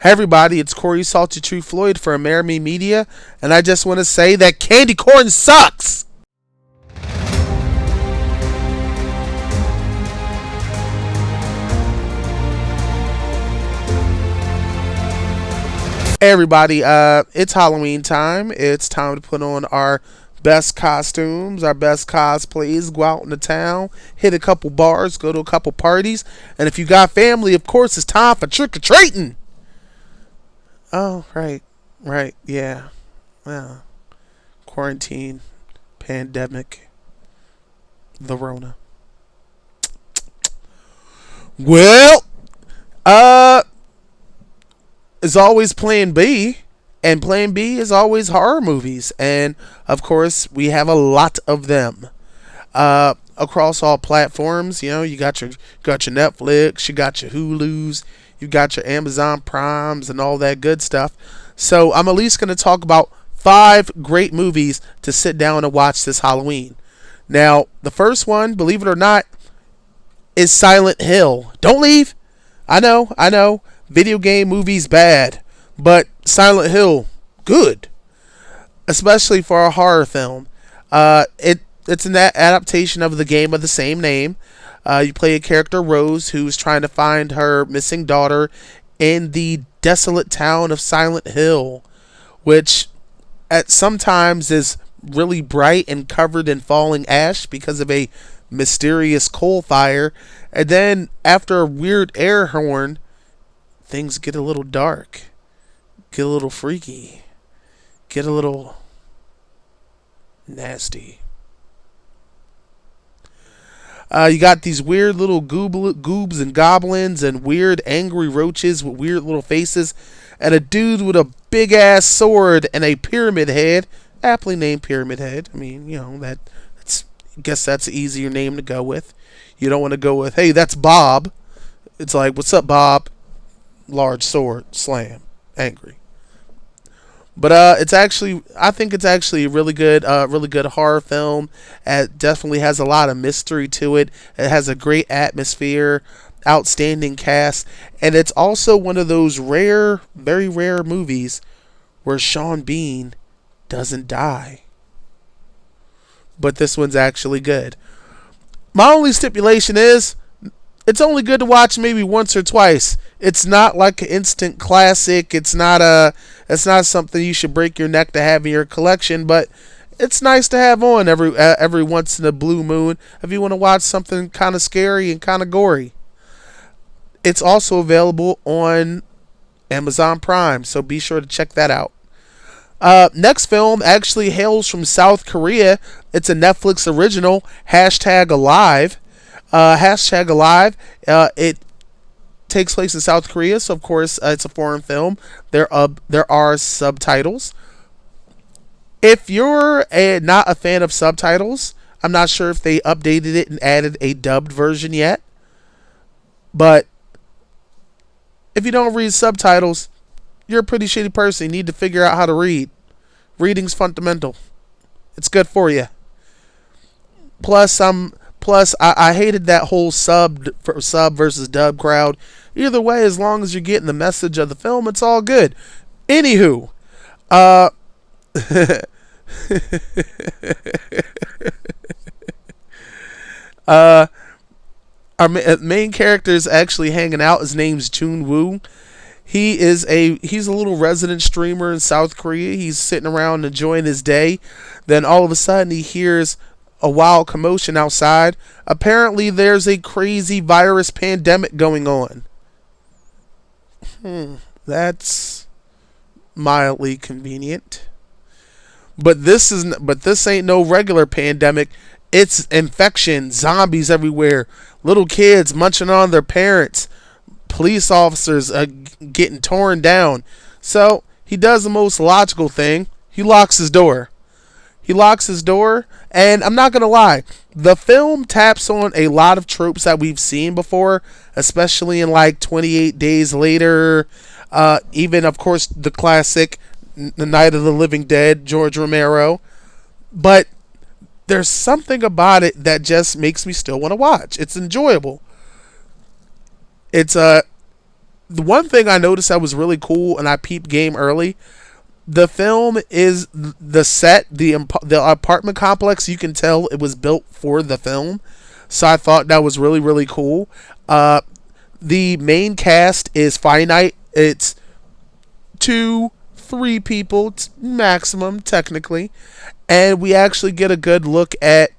Hey everybody, it's Corey Salty True Floyd for Amerime Media, and I just want to say that candy corn sucks! Hey everybody, it's Halloween time. It's time to put on our best costumes, our best cosplays, go out in the town, hit a couple bars, go to a couple parties, and if you got family, of course, it's time for trick-or-treating! Oh, right, yeah. Well, quarantine, pandemic, the Rona. Well, is always Plan B, and Plan B is always horror movies, and of course, we have a lot of them. Across all platforms, you got your Netflix, you got your Hulus, you got your Amazon Primes and all that good stuff. So I'm at least going to talk about 5 great movies to sit down and watch this Halloween. Now, the first one, believe it or not, is Silent Hill. Don't leave. I know. Video game movies bad, but Silent Hill, good. Especially for a horror film. It's an adaptation of the game of the same name. You play a character, Rose, who's trying to find her missing daughter in the desolate town of Silent Hill, which at sometimes is really bright and covered in falling ash because of a mysterious coal fire. And then after a weird air horn, things get a little dark, get a little freaky, get a little nasty. You got these weird little goobs and goblins and weird angry roaches with weird little faces, and a dude with a big ass sword and a pyramid head, aptly named Pyramid Head. I mean, I guess that's an easier name to go with. You don't want to go with, hey, that's Bob. It's like, what's up, Bob? Large sword, slam, angry. But I think it's actually a really good horror film. It definitely has a lot of mystery to it. It has a great atmosphere, outstanding cast, and it's also one of those rare, very rare movies where Sean Bean doesn't die. But this one's actually good. My only stipulation is, it's only good to watch maybe once or twice. It's not like an instant classic. It's not something you should break your neck to have in your collection, but it's nice to have on every once in a blue moon if you want to watch something kind of scary and kind of gory. It's also available on Amazon Prime, so be sure to check that out. Next film actually hails from South Korea. It's a Netflix original, #Alive. #Alive. It takes place in South Korea, so of course it's a foreign film. There are subtitles. If you're not a fan of subtitles, I'm not sure if they updated it and added a dubbed version yet. But if you don't read subtitles, you're a pretty shitty person. You need to figure out how to read. Reading's fundamental. It's good for you. Plus, I hated that whole sub versus dub crowd. Either way, as long as you're getting the message of the film, it's all good. Anywho, our main character is actually hanging out. His name's Jun Woo. He's a little resident streamer in South Korea. He's sitting around enjoying his day. Then all of a sudden he hears a wild commotion outside. Apparently there's a crazy virus pandemic going on. That's mildly convenient. But this ain't no regular pandemic. It's infection, zombies everywhere, little kids munching on their parents, police officers getting torn down. So he does the most logical thing. He locks his door. And I'm not going to lie, the film taps on a lot of tropes that we've seen before, especially in like 28 Days Later, even, of course, the classic The Night of the Living Dead, George Romero. But there's something about it that just makes me still want to watch. It's enjoyable. It's The one thing I noticed that was really cool, and I peeped game early. The film is the set, the apartment complex. You can tell it was built for the film, so I thought that was really really cool. The main cast is finite. It's 2-3 people maximum technically, and we actually get a good look at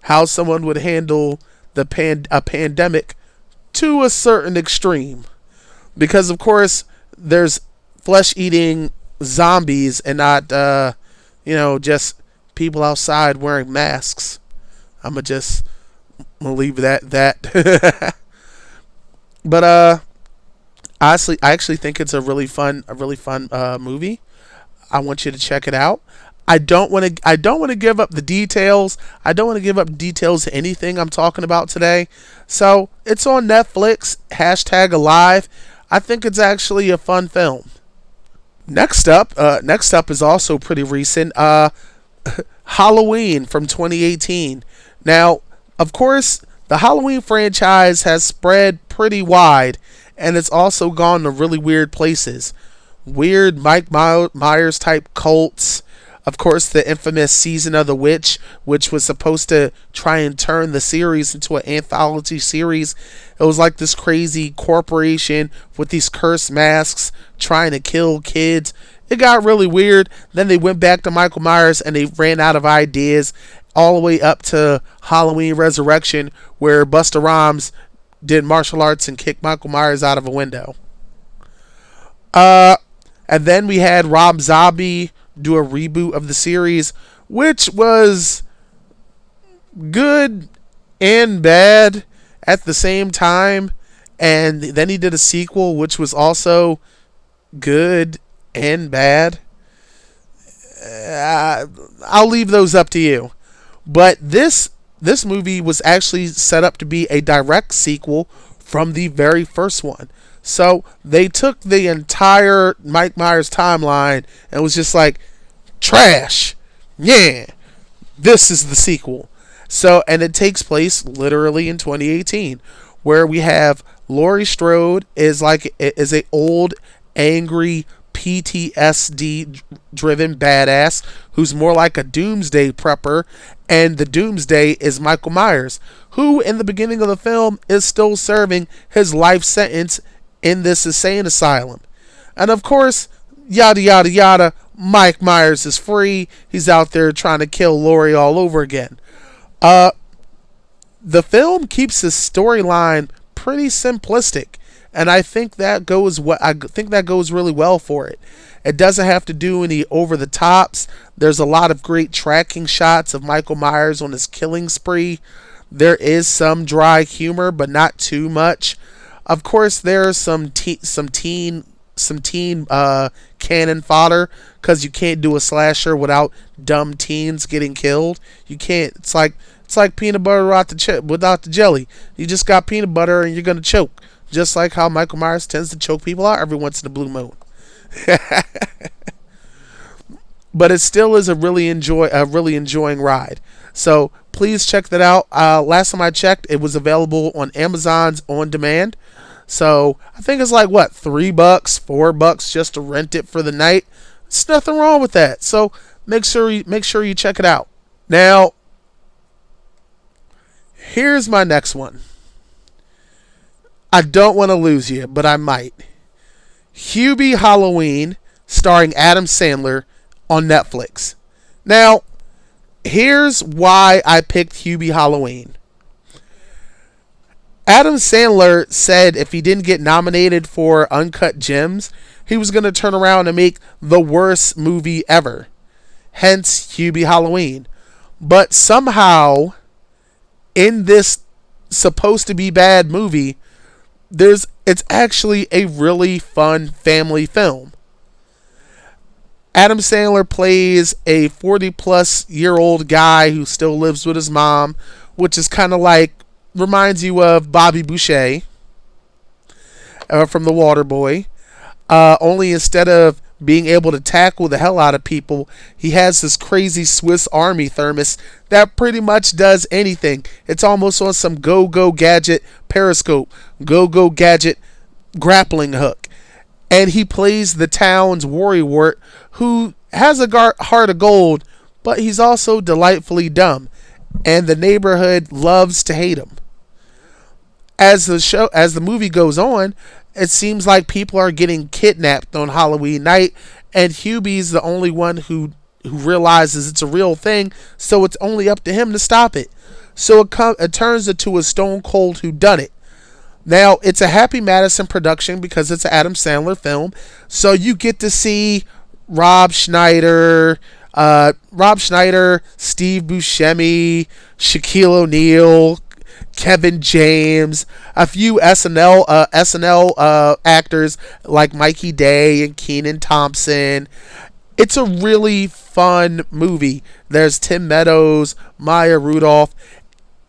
how someone would handle a pandemic to a certain extreme, because of course there's flesh-eating zombies and not just people outside wearing masks. I'm gonna leave that. But honestly, I actually think it's a really fun movie. I want you to check it out. I don't want to give up the details. I don't want to give up details to anything I'm talking about today. So it's on Netflix. #Alive. I think it's actually a fun film. Next up is also pretty recent. Halloween from 2018. Now, of course, the Halloween franchise has spread pretty wide, and it's also gone to really weird places. Weird Mike Myers type cults. Of course, the infamous Season of the Witch, which was supposed to try and turn the series into an anthology series. It was like this crazy corporation with these cursed masks trying to kill kids. It got really weird. Then they went back to Michael Myers and they ran out of ideas, all the way up to Halloween Resurrection, where Busta Rhymes did martial arts and kicked Michael Myers out of a window. And then we had Rob Zombie do a reboot of the series, which was good and bad at the same time. And then he did a sequel, which was also good and bad. I'll leave those up to you. But this movie was actually set up to be a direct sequel from the very first one. So they took the entire Mike Myers timeline and was just like, trash. Yeah, this is the sequel. So, and it takes place literally in 2018, where we have Laurie Strode is a old, angry, PTSD driven badass who's more like a doomsday prepper, and the doomsday is Michael Myers, who in the beginning of the film is still serving his life sentence in this insane asylum. And of course, yada yada yada, Mike Myers is free. He's out there trying to kill Laurie all over again. The film keeps his storyline pretty simplistic, and I think that goes really well for it. It doesn't have to do any over the tops. There's a lot of great tracking shots of Michael Myers on his killing spree. There is some dry humor, but not too much. Of course, there's some teen cannon fodder, because you can't do a slasher without dumb teens getting killed. You can't. It's like peanut butter without the jelly. You just got peanut butter and you're gonna choke, just like how Michael Myers tends to choke people out every once in a blue moon. But it still is a really enjoying ride. So please check that out. Last time I checked, it was available on Amazon's On Demand. So I think it's like $3, $4 just to rent it for the night. There's nothing wrong with that. So make sure you check it out. Now, here's my next one. I don't want to lose you, but I might. Hubie Halloween, starring Adam Sandler, on Netflix. Now, here's why I picked Hubie Halloween. Adam Sandler said if he didn't get nominated for Uncut Gems, he was going to turn around and make the worst movie ever. Hence, Hubie Halloween. But somehow, in this supposed to be bad movie, it's actually a really fun family film. Adam Sandler plays a 40-plus-year-old guy who still lives with his mom, which is kind of like, reminds you of Bobby Boucher from The Waterboy. Only instead of being able to tackle the hell out of people. He has this crazy Swiss Army thermos that pretty much does anything. It's almost on some go-go gadget periscope, go-go gadget grappling hook. And he plays the town's worrywart who has a heart of gold, but he's also delightfully dumb. And the neighborhood loves to hate him. As the movie goes on, it seems like people are getting kidnapped on Halloween night, and Hubie's the only one who realizes it's a real thing, so it's only up to him to stop it. So it turns into a stone cold whodunit. Now, it's a Happy Madison production because it's an Adam Sandler film, so you get to see Rob Schneider, Steve Buscemi, Shaquille O'Neal, Kevin James, a few SNL actors like Mikey Day and Kenan Thompson. It's a really fun movie. There's Tim Meadows, Maya Rudolph.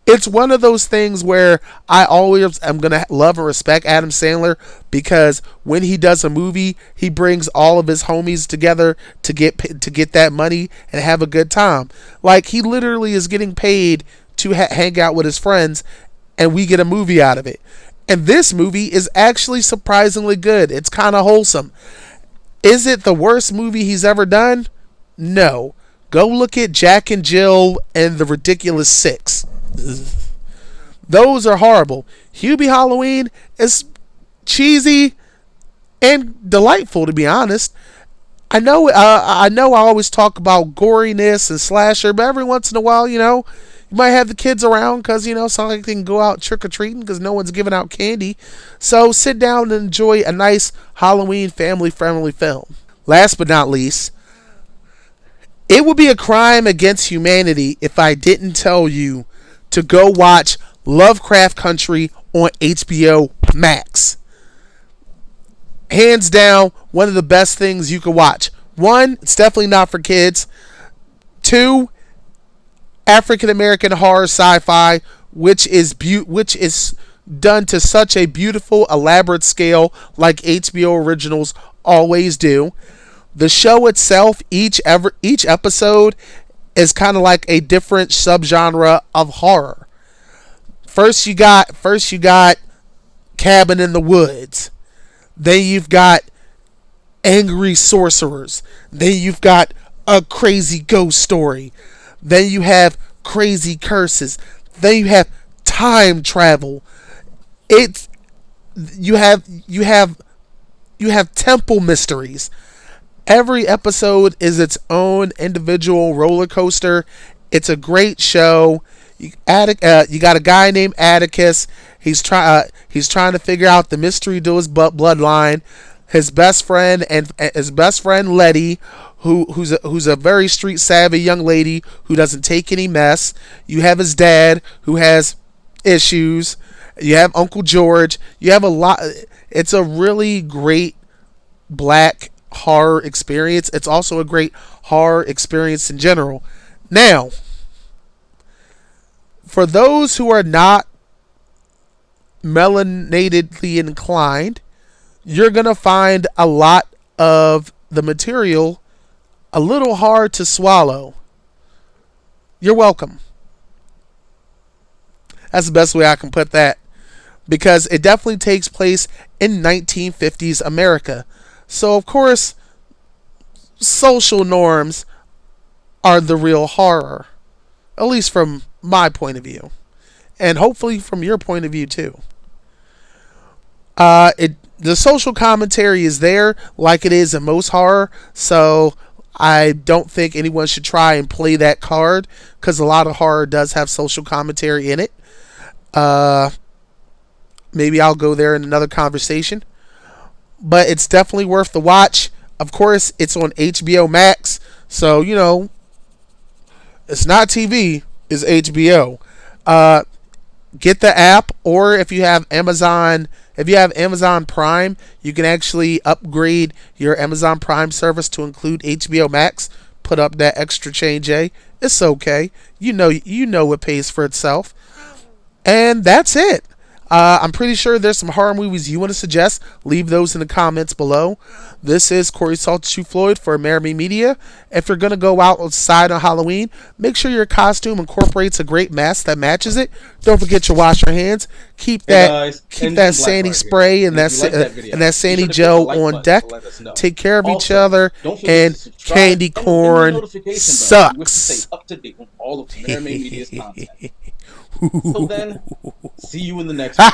It's one of those things where I always am going to love and respect Adam Sandler because when he does a movie, he brings all of his homies together to get that money and have a good time. Like, he literally is getting paid to hang out with his friends, and we get a movie out of it. And this movie is actually surprisingly good. It's kind of wholesome. Is it the worst movie he's ever done? No. Go look at Jack and Jill and The Ridiculous Six. Those are horrible. Hubie Halloween is cheesy and delightful, to be honest. I know I always talk about goriness and slasher, but every once in a while, you might have the kids around because, it's not like they can go out trick-or-treating because no one's giving out candy. So sit down and enjoy a nice Halloween family-friendly film. Last but not least, it would be a crime against humanity if I didn't tell you to go watch Lovecraft Country on HBO Max. Hands down, one of the best things you could watch. One, it's definitely not for kids. Two, African American horror sci-fi, which is done to such a beautiful, elaborate scale, like HBO originals always do. The show itself, each episode is kind of like a different subgenre of horror. First you got Cabin in the Woods. Then you've got angry sorcerers. Then you've got a crazy ghost story. Then you have crazy curses. Then you have time travel. You have temple mysteries. Every episode is its own individual roller coaster. It's a great show. You got a guy named Atticus. He's trying to figure out the mystery to his bloodline. His best friend Letty, who's a very street savvy young lady who doesn't take any mess. You have his dad who has issues. You have Uncle George. You have a lot. It's a really great black horror experience. It's also a great horror experience in general. Now, for those who are not melanatedly inclined, you're going to find a lot of the material a little hard to swallow. You're welcome. That's the best way I can put that, because it definitely takes place in 1950s America. So, of course, social norms are the real horror, at least from my point of view, and hopefully from your point of view too. The social commentary is there, like it is in most horror, so I don't think anyone should try and play that card, because a lot of horror does have social commentary in it. Maybe I'll go there in another conversation. But it's definitely worth the watch. Of course, it's on HBO Max. So, it's not TV, it's HBO. Get the app, or if you have Amazon Prime, you can actually upgrade your Amazon Prime service to include HBO Max. Put up that extra change, It's okay. You know it pays for itself. And that's it. I'm pretty sure there's some horror movies you want to suggest. Leave those in the comments below. This is Corey Saltshoe Floyd for Amerime Media. If you're going to go outside on Halloween, make sure your costume incorporates a great mask that matches it. Don't forget to wash your hands. Keep that sandy spray and that sandy gel on deck. Take care of each other, and candy corn sucks. Stay up to date on all of Amerime Media's content. So then, see you in the next one.